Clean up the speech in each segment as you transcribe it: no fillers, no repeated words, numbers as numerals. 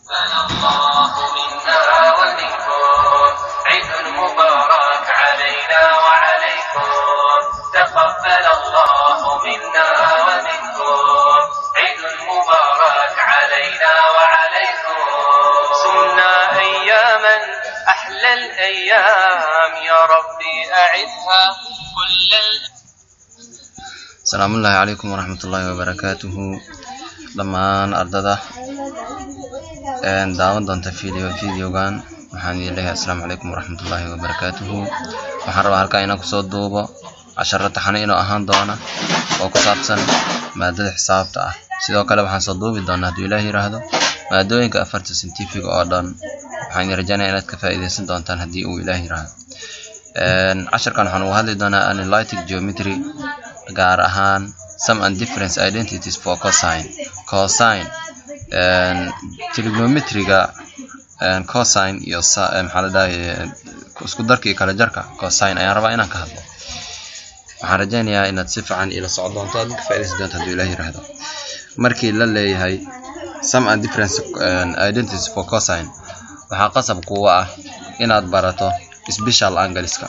الله منا ومنكم عيد مبارك علينا وعليكم تقبل الله منا ومنكم عيد مبارك علينا وعليكم صمنا أياما أحلى الأيام يا ربي أعدها كل السلام الله عليكم ورحمة الله وبركاته. dhammaan ardada daawan doonta videogan waxaan idin leeyahay assalaamu calaykum waraxmatullaahi wabarakaatuhu. waxaan rabaa halkaa inaan kusoo duubo casharo taxane inoo ahaan doona oo ku saabsan maadada xisaabta ah. sidoo kale waxaan soo duubi doonaa hadduu ilaahay yiraahdo maadooyinka afarta scientific oo dhan. waxaan rajaynayaa inaad ka faa'iideysan doontaan haddii uu ilaahay yiraahdo. casharkan waxaan uga hadli doonaa analytic geometry, gaar ahaan sum and difference identities for cosine. Trigonometriga cosine iyo maxaa la dhahayaa isku darka iyo kala jarka cosine ayaan rabaa inaan ka hadlo. waxaan rajaynayaa inaad si fiican ila socon doonto, aad ka faa'iideysan doonto hadduu ilaahay yiraahdo. markii la leeyahay sum and difference identities for cosine, waxaa qasab kuwa ah inaad barato special angleska.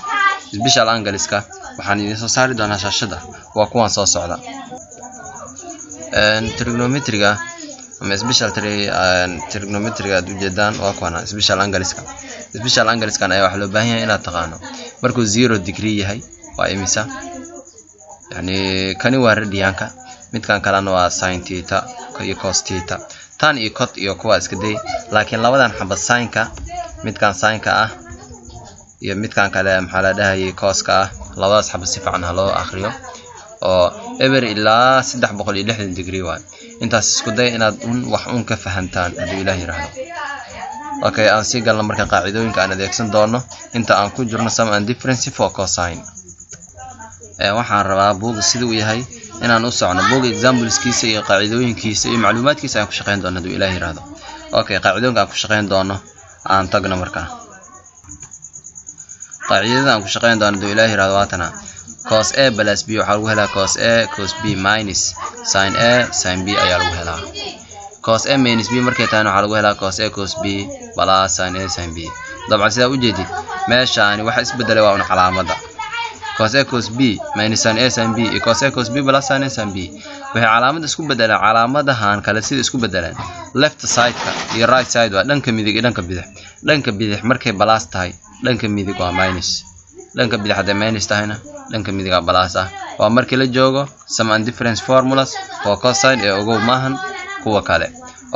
waxaan idin soo saari doonaa shaashada, waa kuwan soo socda. trigonometriga ama special trigonometriga aad ujeedaan waa kuwana special angleska. ayaa waxaa loo baahan yahay inaad taqaano. markuu 0 degree yahay waa imisa, yani kani waa radianka, midkan kalena waa sin theta iyo cos theta. tan iyo cot iyo kuwa iska day, laakiin labadan xabad sinka, midkan sinka ah iyo midkan kale maxaa la dhahayaa coska ah, labadaas xabad si fiican ha loo akhriyo oo eber ilaa 360 degree waay. intaas isku day inaad wax ka fahantaan haddii ilaahay yiraahdo. okay, aan sii galno marka qaacidooyinka aan adeegsan doono inta aan ku jirno sum and difference for cosine. waxaan rabaa buuga sida uu yahay inaan u socno. buuga exampleskiisa iyo qaacidooyinkiisa iyo macluumaadkiisa aan ku shaqeyn doono haddii ilaahay yiraahdo. okay, qaacidooyinka aan ku shaqeyn doono aan tagno markaa. qaacidada aan ku shaqeyn doono haddii ilaahay yiraahdo waa tana: cos A plus B waxaa lagu helaa cos A cos B minus sin A sin B ayaa lagu helaa. cos A minus B markay tahay waxaa lagu helaa cos A cos B plus sin A sin B. dabcan sidaa u jeedid meeshaan waxa isbedelay waa calaamada. cos A cos B minus sin A sin B iyo cos A cos B plus sin A sin B waxay calaamada isku bedelaan. calaamadahan kale sida isku bedelaan left side-ka iyo right side waa dhanka midig iyo dhanka bidix. dhanka bidix markay plus tahay, dhanka midig waa minus. dhanka bidix hadday minus tahayna, dhanka midig waa plus ah. waa markii la joogo sum and difference formulas for cosine ee ugu maahan kuwa kale.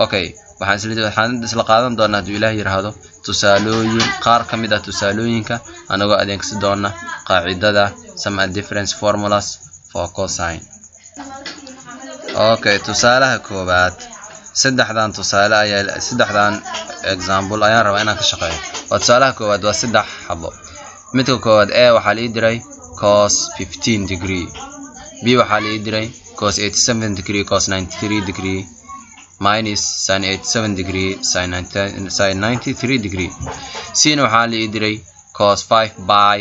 okay, waxaan isla qaadan doonaa hadduu ilaahay yiraahdo tusaalooyin, qaar ka mid ah tusaalooyinka anagoo adeegsan doona qaacidada sum and difference formulas for cosine. okay, tusaalaha koobaad, saddexdan example ayaan rabaa inaan ka shaqeeyo. tusaalaha koobaad waa 3 xabo. midka koobaad A waxaa la diray cos 15 degree, B waxaa la diray cos 87 degree cos 93 degree minus sin 87 degree sin 93 degree. C waxaa la diray cos 5 pi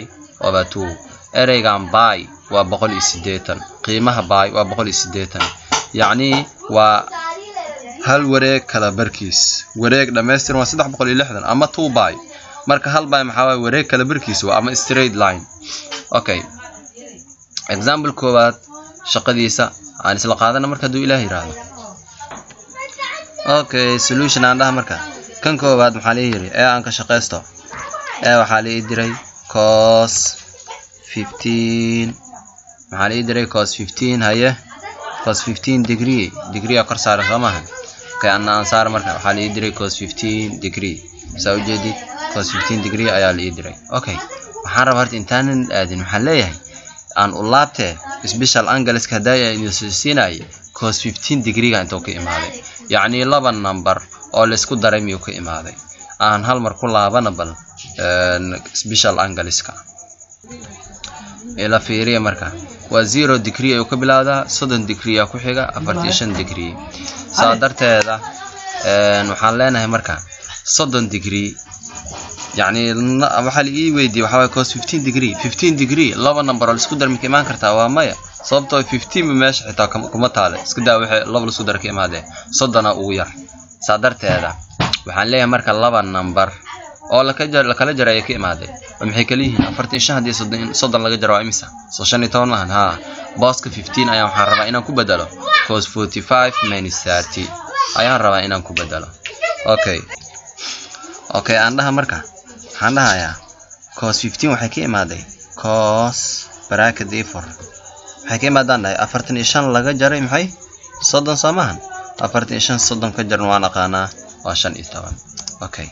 over 2. ereygan pi waa 180, qiimaha pi waa 180, yacni waa hal wareeg kala barkiis. wareeg dhammaystiran waa 360 ama 2 pi. marka hal pi maxaa waay wareeg kala barkiis waa ama straight line. okay, example koobaad shaqadiisa aan isla qaadana marka hadduu ilaahay yiraahdo. okay, solution aan dhaha marka. kan koobaad maxaa la yiri ee aan ka shaqeysto. waxaa la diray cos 15, maxaa la diray cos 15 haye cos 15 degree kor saaran soo maaha. okay, aan saar marka waxaa la diray cos 15 degree. saa u jeedid cos 15 degree ayaa la diray. okay, waxaan rabaa horta intaanan aadin waxaan leeyahay aan u laabtee special angleska haday ay siinay cos 15 degree ga inta ka imaaday, yacni laba number oo la isku daray miyuu ka imaaday. aan hal mar ku laabana bal special angleska ila fiiriya marka. waa 0 degree ayuu ka bilowdaa, 30 degree ku xiga, 45 degree. saa darteeda waxaan leenahay marka 30 degree يعني waxaa la ii weydiiyay waxa way cos 15 degree laba number oo isku dar ma iman kartaa waa maya sababtoo 15 ma meesha xitaa kuma taale iska daa waxa laba isku dar ka imaadeen 30 ugu yar saa darteeda waxaan leeyahay marka laba number oo la kala jaray ka imaaday maxay kala yihiin 45 hadii 30 laga jaro waa imisa soo 15 maahan ha booska 15 ayaan waxaan rabaa inaan ku bedelo cos 45 minus 30 ayaan rabaa inaan ku bedelo okay aan dhaha marka waxaan dhahayaa cos 15 waxay ka imaaday cos bracket d4 waxay ka imaadaan 45 laga jaray maxay 30 samahan 45 30 ka jaran waan aqaanaa waa 15 okay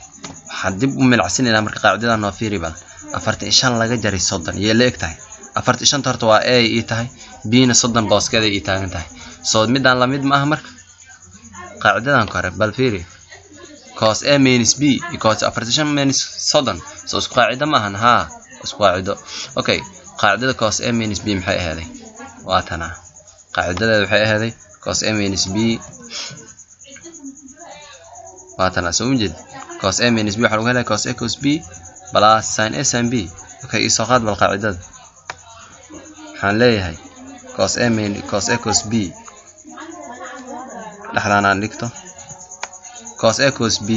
waxaan dib u milacsinayna marka qaacidada noo fiiriba 45 laga jaray 30 iyo leeg tahay 45 horta waa a ii tahay b na 30 booskeeda ii taagan tahay soo midaan la mid ma aha marka qaacidadan kore bal fiiri cos a minus b equals 45 minus 30 soo isku qaacida ma ahan ha isku qaacido okay qaacidada cos a minus b maxay ahayd waa tana qaacidada waxay ahayd cos a minus b waa tana soo mujid cos a minus b waxa lagu helay cos a cos b plus sin a sin b okay isoo qaad bal qaacidada waxaan leeyahay cos a minus cos a cos b dhaxlaanaan dhigto cos a cos b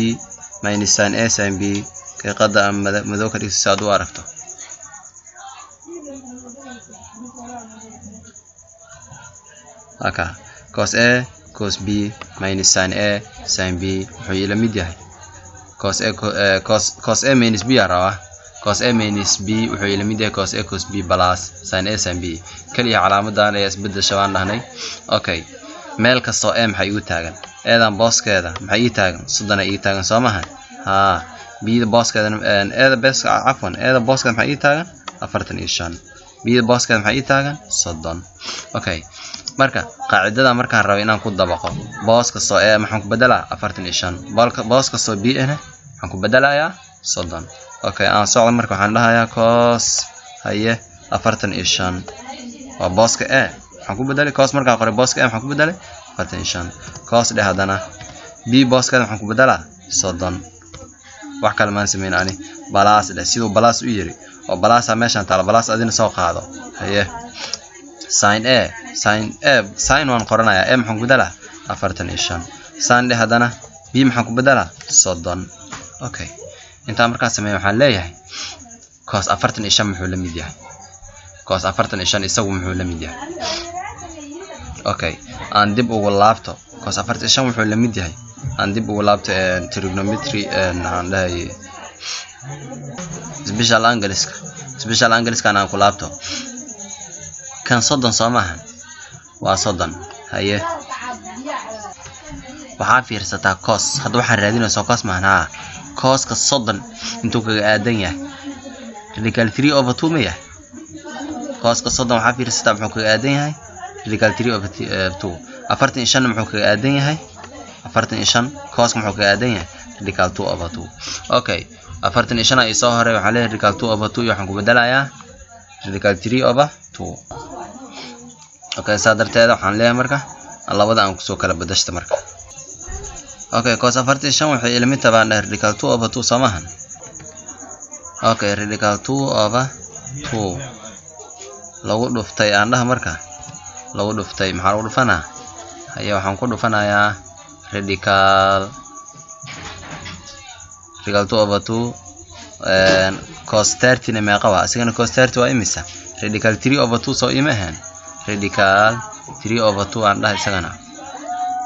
minus sin a sin b kay qada madow ka dhigto saad u aragto aka cos a cos b minus sin a sin b wuxuu ila mid yahay cos a minus b arawa cos a minus b wuxuu ila mid yahay cos a cos b plus sin a sin b kaliya calaamadan ay isbedesho waan dhahnay okay meel kasto a maxay u taagan eedan booskeeda maxay ii taagan 30 ay ii taagan Soomaha ha b booskeeda eeda bes afwan eeda booskeeda maxay ii taagan 45 b booskeeda maxay ii taagan 30 okay marka qaacidada markaan rabo inaan ku dabaqo boos kasto ee maxaan ku bedelaa 45 boos kasto b ana waxaan ku bedelayaa 30 okay aan socdo marka waxaan dhahayaa cos haye 45 waa booska a waxaan ku bedelay cos markaan qoray booska a waxaan ku bedelay 45 cos hadana b booskeeda waxaan ku bedelaa 30 wax kale maan sameeyay ani balaas sidoo balaas u yiri oo balaas meeshan taala balaas adina soo qaado haye sin waan qoranayaa a maxaan ku bedelaa 45 sin hadana b maxaan ku bedelaa 30 okay inta markaan sameeyo waxaan leeyahay cos 45 muxuu la mid yahay cos 45 isagu muxuu la mid yahay okay aan dib ugu laabto cos 45 wuxuu la mid yahay aan dib ugu laabto trigonometry aan dhahay special angles aan ku laabto kan 30 Soomaha waa 30 haye waxa fiirsataa cos hadda waxaan raadinaysaa cos maana cos ka 30 intuu kaga aadan yahay radical 3/2 ma yahay cos ka 30 waxa fiirsataa muxuu kaga aadan yahay radical 3/2 45 muxuu kaga aadan yahay 45 cos muxuu kaga aadan yahay radical 2/2 okay 45 ay soo horay waxa leeyahay radical 2/2 waxaan ku bedelayaa radical 3/2 okay saadarteeda waxaan leeyahay marka labada aan ku soo kala bedashta marka okay cos 45 waxay ila mid tahay radical 2/2 Soomaha okay radical 2/2 lagu dhuftay aan dhaha marka lagu dhuftay maxaa lagu dhufanaa haye waxaan ku dhufanayaa radical 2/2 cos 30 meeqa waa asigana cos 30 waa imisa radical 3/2 soo imahan radical 3/2 aan dhahay isagana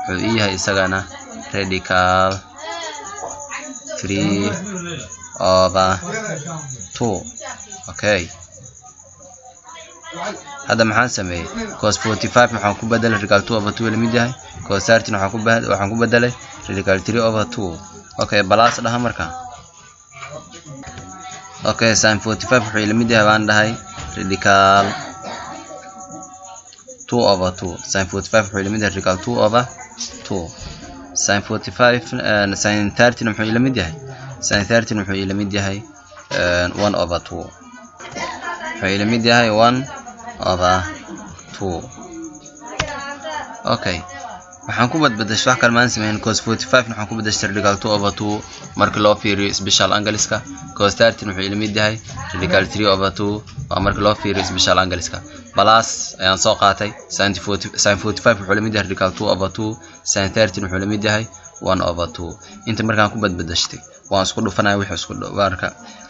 wuxuu yahay isagana radical 3/2 okay hada maxaan sameeyay cos 45 waxaan ku bedelay radical 2/2 la mid yahay cos 30 waxaan ku bedelay radical 3/2 okay balaas dhaha marka okay sin 45 wuxuu la mid yahay waan dhahay radical 2/2 sin 45 wuxuu la mid yahay radical 2/2 sin 45 sin 30 wuxuu la mid yahay sin 30 wuxuu la mid yahay 1/2 wuxuu la mid yahay 1/2 okay waxaan ku badbadashay wax kale maan sameeyay cos 45 waxaan ku badashay radical 2/2 marka loo fiiriyo special angleska cos 30 wuxuu la mid yahay radical 3/2 waa marka loo fiiriyo special angleska plus ayaan soo qaatay sin 45 wuxuu la mid yahay radical 2/2 sin 30 wuxuu la mid yahay 1/2 inta markaan ku badbadashtay waan isku dhufanaa wixii isku dhawaarka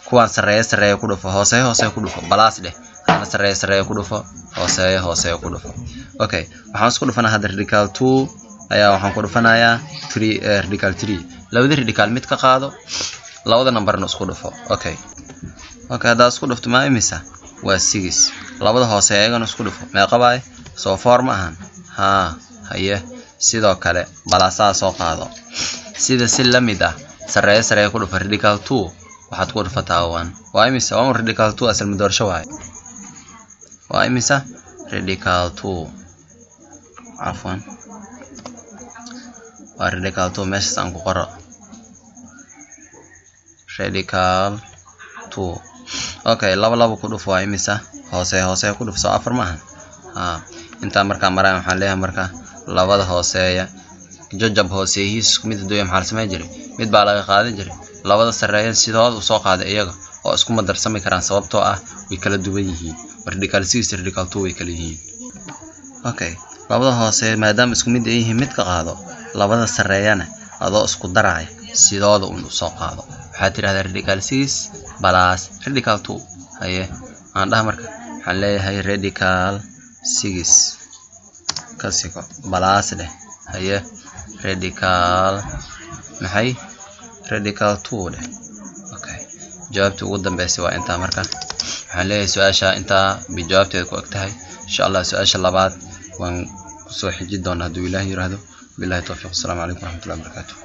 kuwaan sareeya ku dhufo hooseeya ku dhufo balaas dheh ana sareeya ku dhufo hooseeya ku dhufo okay waxaan isku dhufanaa hadda radical 2 ayaa waxaan ku dhufanayaa 3 radical 3 labada radical mid ka qaado labada numberna isku dhufo okay hada isku dhufto ma imisa waa 6 labada hooseeyana isku dhufo meeqa baay soo form ahaan haye sidoo kale balaasaa soo qaado sida si lamid ah sareeya ku dhufo radical 2 waxaad ku dhufataa 1 waa imisa waa radical 2 asal midoorsho waay waa imisa radical 2 afwan waa radical 2 meeshaas aan ku qoro radical 2 okay laba ku dhufo waa imisa hooseeya ku dhufo soo afar ma aha inta marka maraan waxaan leeyahay marka labada hooseeya jajab hooseeyihiis mid dooyo maxal sameey jiray mid baa laga qaadan jiray labada sareeya sidoo u soo qaaday iyaga oo isku madarsami karaan sababtoo ah way kala duwan yihiin radical 6 radical 2 way kala yihiin okay labada hooseeya maadaama isku mid yihiin mid ka qaado labada sareeyana adoo isku daraay sidooda uu soo qaado waxaad tiraahdaa radical 6 plus radical 2 haye aan dhaha marka waxaan leeyahay radical 6 kasiko plus leh haye radical maxay radical 2 leh okay jawaabta ugu dambeysay waa inta marka waxaan leeyahay su'aasha inta bi jawaabteeda ku agtahay insha Allah su'aasha labaad waan soo xijin doonaa haduu Ilaahay yiraahdo billahi tawfiiq assalamu alaykum wa rahmatullahi wa barakatuh